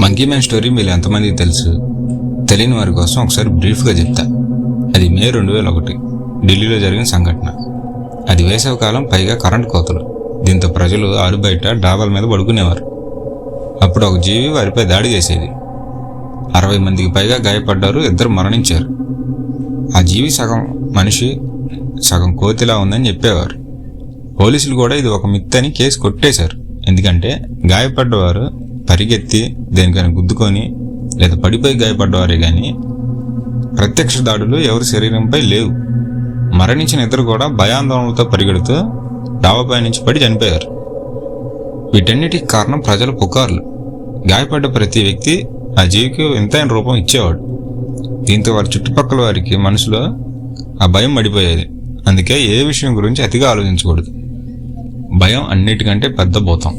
Monkey man story మీరు ఎంతమందికి తెలుసు? తెలియని వారి కోసం ఒకసారి బ్రీఫ్గా చెప్తా. అది మే 2001 ఢిల్లీలో జరిగిన సంఘటన. అది వేసవికాలం, పైగా కరెంటు కోతలు. దీంతో ప్రజలు ఆరు బయట డాబాల మీద పడుకునేవారు. అప్పుడు ఒక జీవి వారిపై దాడి చేసేది. 60 మందికి పైగా గాయపడ్డారు, 2 మరణించారు. ఆ జీవి సగం మనిషి సగం కోతిలా ఉందని చెప్పేవారు. పోలీసులు కూడా ఇది ఒక మిత్ అని కేసు కొట్టేశారు. ఎందుకంటే గాయపడ్డవారు పరిగెత్తి దేనికైనా గుద్దుకొని లేదా పడిపోయి గాయపడ్డవారే కానీ ప్రత్యక్ష దాడులు ఎవరి శరీరంపై లేవు. మరణించిన 2 కూడా భయాందోళనలతో పరిగెడుతూ డాబాపై నుంచి పడి చనిపోయారు. వీటన్నిటికి కారణం ప్రజల పుకార్లు. గాయపడ్డ ప్రతి వ్యక్తి ఆ జీవికి వింతైన రూపం ఇచ్చేవాడు. దీంతో వారి చుట్టుపక్కల వారికి మనసులో ఆ భయం పడిపోయేది. అందుకే ఏ విషయం గురించి అతిగా ఆలోచించకూడదు. భయం అన్నిటికంటే పెద్ద భూతం.